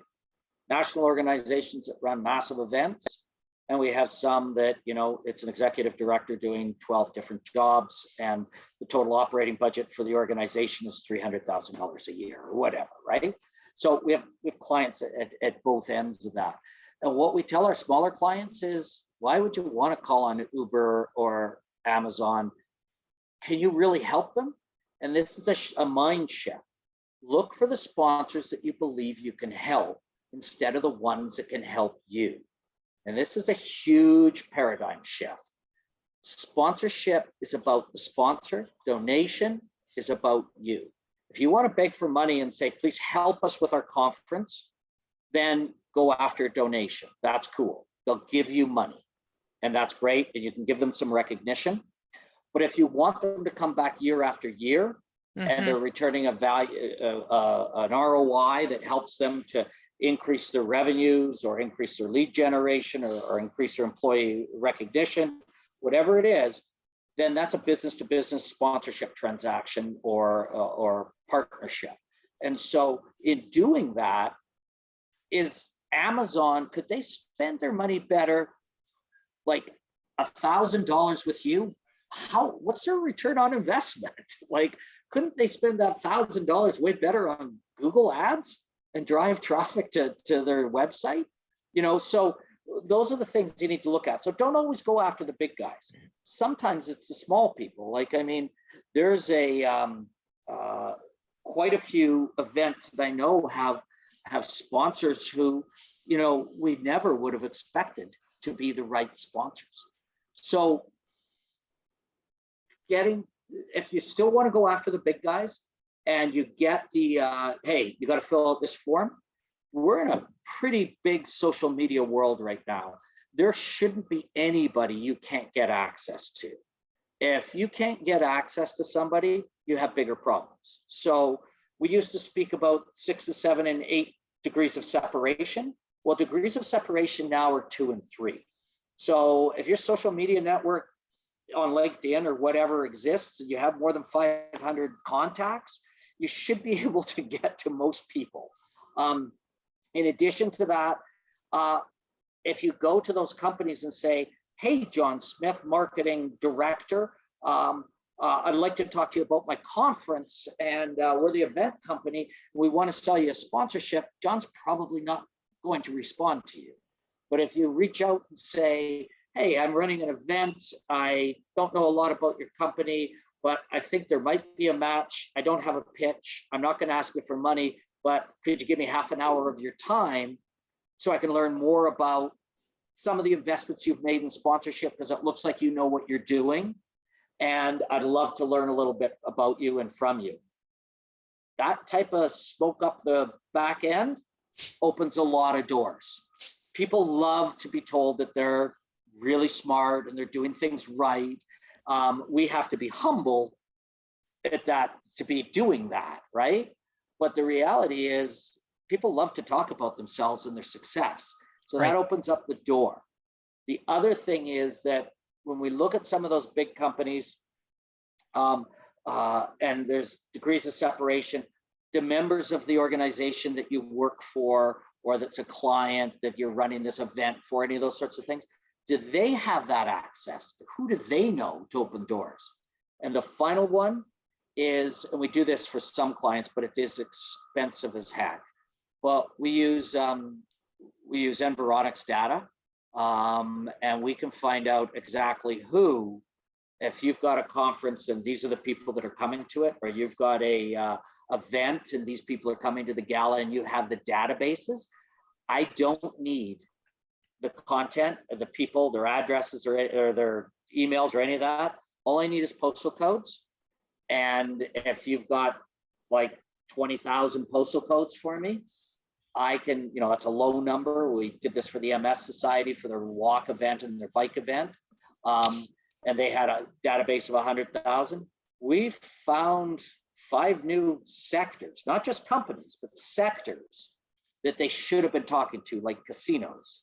national organizations that run massive events. And we have some that, it's an executive director doing 12 different jobs, and the total operating budget for the organization is $300,000 a year or whatever, right? So we have clients at both ends of that. And what we tell our smaller clients is, why would you want to call on Uber or Amazon? Can you really help them? And this is a mind shift. Look for the sponsors that you believe you can help instead of the ones that can help you. And this is a huge paradigm shift. Sponsorship is about the sponsor. Donation is about you. If you want to beg for money and say, please help us with our conference, then go after a donation. That's cool. They'll give you money, and that's great. And you can give them some recognition. But if you want them to come back year after year, and they're returning a value, an ROI that helps them to increase their revenues or increase their lead generation or increase their employee recognition, whatever it is, then that's a business to business sponsorship transaction or partnership. And so in doing that, is Amazon, could they spend their money better, like $1,000 with you? What's their return on investment? Like, couldn't they spend that $1,000 way better on Google ads and drive traffic to their website? So those are the things you need to look at. So don't always go after the big guys. Sometimes it's the small people. Like, there's quite a few events that I know have sponsors who, we never would have expected to be the right sponsors. So if you still want to go after the big guys and you get the, hey, you got to fill out this form. We're in a pretty big social media world right now. There shouldn't be anybody you can't get access to. If you can't get access to somebody, you have bigger problems. So we used to speak about 6 to 7 and 8 degrees of separation. Well, degrees of separation now are 2 and 3. So if your social media network on LinkedIn or whatever exists, and you have more than 500 contacts, you should be able to get to most people. In addition to that, if you go to those companies and say, hey, John Smith, marketing director, I'd like to talk to you about my conference, and we're the event company. We want to sell you a sponsorship. John's probably not going to respond to you. But if you reach out and say, hey, I'm running an event. I don't know a lot about your company, but I think there might be a match. I don't have a pitch. I'm not going to ask you for money, but could you give me half an hour of your time so I can learn more about some of the investments you've made in sponsorship, because it looks like you know what you're doing. And I'd love to learn a little bit about you and from you. That type of smoke up the back end opens a lot of doors. People love to be told that they're really smart and they're doing things right. We have to be humble at that to be doing that, right? But the reality is people love to talk about themselves and their success. So that opens up the door. The other thing is that when we look at some of those big companies, and there's degrees of separation, the members of the organization that you work for, or that's a client that you're running this event for, any of those sorts of things, do they have that access? Who do they know to open doors? And the final one is, and we do this for some clients, but it is expensive as heck. But we use Environics data, and we can find out exactly who, if you've got a conference and these are the people that are coming to it, or you've got a event and these people are coming to the gala and you have the databases. I don't need the content of the people, their addresses or their emails or any of that. All I need is postal codes. And if you've got like 20,000 postal codes for me, I can, that's a low number. We did this for the MS Society for their walk event and their bike event. And they had a database of 100,000. We found 5 new sectors, not just companies, but sectors that they should have been talking to, like casinos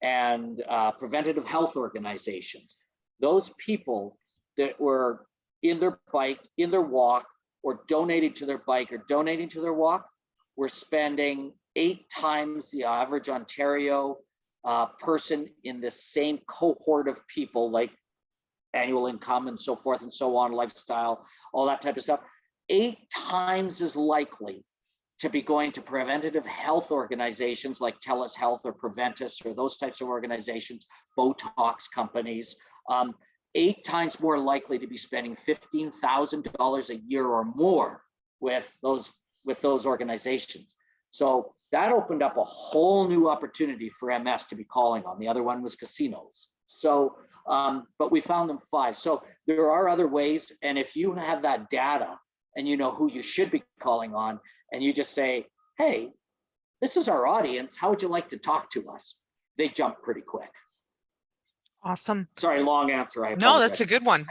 and preventative health organizations. Those people that were in their bike, in their walk, or donating to their bike or donating to their walk, were spending 8 times the average Ontario person in the same cohort of people, like annual income and so forth and so on, lifestyle, all that type of stuff, 8 times as likely to be going to preventative health organizations like TELUS Health or Preventus or those types of organizations, Botox companies, 8 times more likely to be spending $15,000 a year or more with those organizations. So that opened up a whole new opportunity for MS to be calling on. The other one was casinos. So, but we found them 5. So there are other ways. And if you have that data and you know who you should be calling on, and you just say, hey, this is our audience, how would you like to talk to us? They jump pretty quick. Awesome. Sorry, long answer. I No, apologize. that's a good one.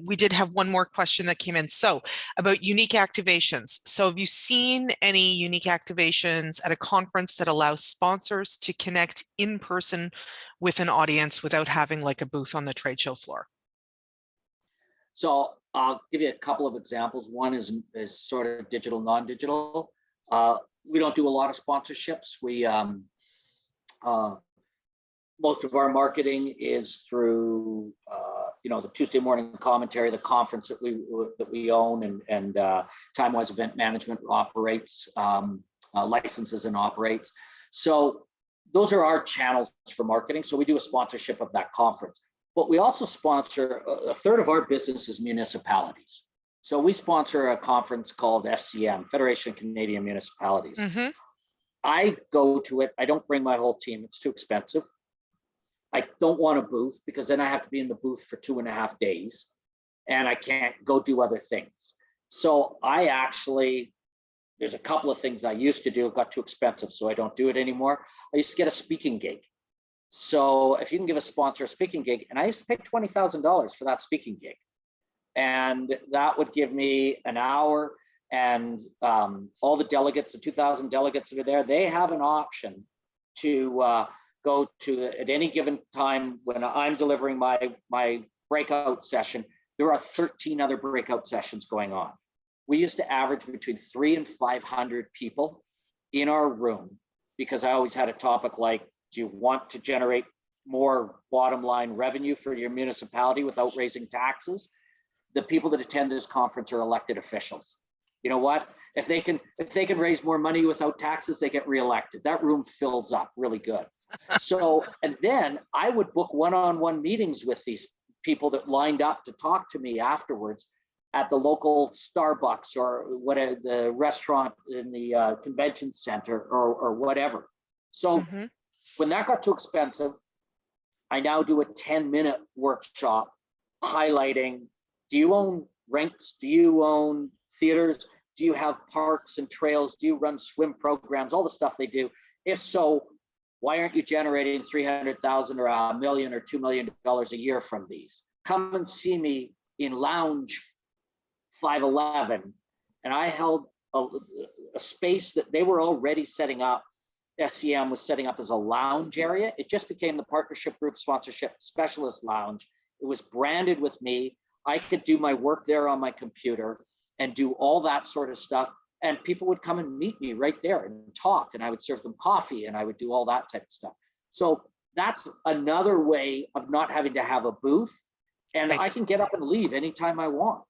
We did have one more question that came in. So about unique activations. So have you seen any unique activations at a conference that allow sponsors to connect in person with an audience without having like a booth on the trade show floor? So I'll give you a couple of examples. One is sort of digital, non-digital. We don't do a lot of sponsorships. We most of our marketing is through the Tuesday morning commentary, the conference that we own, and TimeWise Event Management operates, licenses and operates. So those are our channels for marketing. So we do a sponsorship of that conference. But we also sponsor, a third of our business is municipalities. So we sponsor a conference called FCM, Federation of Canadian Municipalities. Mm-hmm. I go to it. I don't bring my whole team. It's too expensive. I don't want a booth because then I have to be in the booth for 2.5 days and I can't go do other things. So there's a couple of things I used to do. It got too expensive, so I don't do it anymore. I used to get a speaking gig. So if you can give a sponsor a speaking gig, and I used to pay $20,000 for that speaking gig. And that would give me an hour, and all the delegates, the 2,000 delegates that are there, they have an option to go to at any given time when I'm delivering my breakout session. There are 13 other breakout sessions going on. We used to average between 300 and 500 people in our room, because I always had a topic like, do you want to generate more bottom line revenue for your municipality without raising taxes? The people that attend this conference are elected officials. You know what? If they can raise more money without taxes, they get reelected. That room fills up really good. So, and then I would book one-on-one meetings with these people that lined up to talk to me afterwards at the local Starbucks or the restaurant in the convention center or whatever. So when that got too expensive, I now do a 10-minute workshop highlighting, do you own rinks? Do you own theaters? Do you have parks and trails? Do you run swim programs? All the stuff they do. If so, why aren't you generating $300,000 or $1 million or $2 million a year from these? Come and see me in Lounge 511. And I held a space that they were already setting up. SCM was setting up as a lounge area. It just became the Partnership Group Sponsorship Specialist Lounge. It was branded with me. I could do my work there on my computer and do all that sort of stuff. And people would come and meet me right there and talk, and I would serve them coffee and I would do all that type of stuff. So that's another way of not having to have a booth. And I can get up and leave anytime I want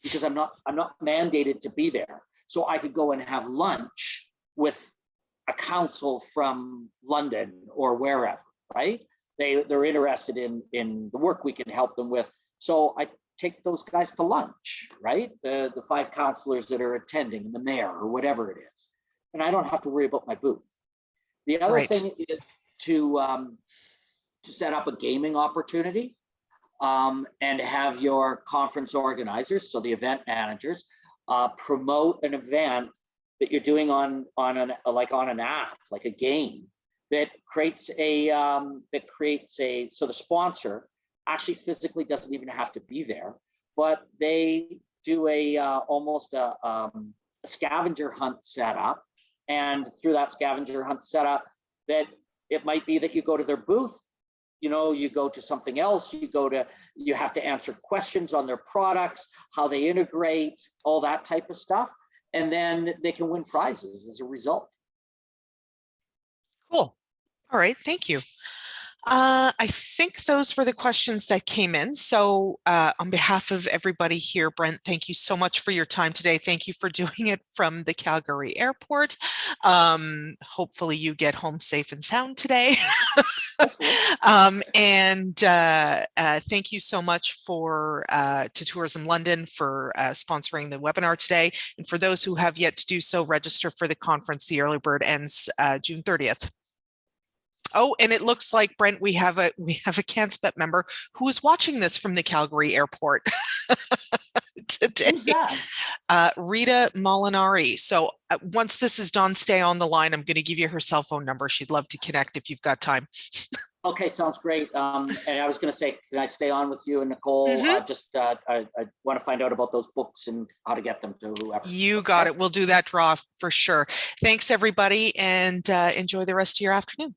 because I'm not mandated to be there. So I could go and have lunch with a council from London or wherever, right? They're interested in the work we can help them with. So I take those guys to lunch, right? The 5 counselors that are attending, the mayor or whatever it is. And I don't have to worry about my booth. The other thing is to set up a gaming opportunity and have your conference organizers, so the event managers, promote an event that you're doing on an app, like a game that creates a so the sponsor actually physically doesn't even have to be there, but they do almost a scavenger hunt setup, and through that scavenger hunt setup, that it might be that you go to their booth, you go to something else, you have to answer questions on their products, how they integrate, all that type of stuff, and then they can win prizes as a result. Cool. All right, thank you. I think those were the questions that came in. So on behalf of everybody here, Brent, thank you so much for your time today. Thank you for doing it from the Calgary airport. Hopefully you get home safe and sound today. Thank you so much to Tourism London for sponsoring the webinar today. And for those who have yet to do so, register for the conference. The early bird ends June 30th. Oh, and it looks like, Brent, we have a CanSpet member who is watching this from the Calgary airport today. Who's that? Rita Molinari. So once this is done, stay on the line. I'm going to give you her cell phone number. She'd love to connect if you've got time. Okay, sounds great. And I was going to say, can I stay on with you and Nicole? I want to find out about those books and how to get them to whoever. You got it. We'll do that draw for sure. Thanks, everybody, and enjoy the rest of your afternoon.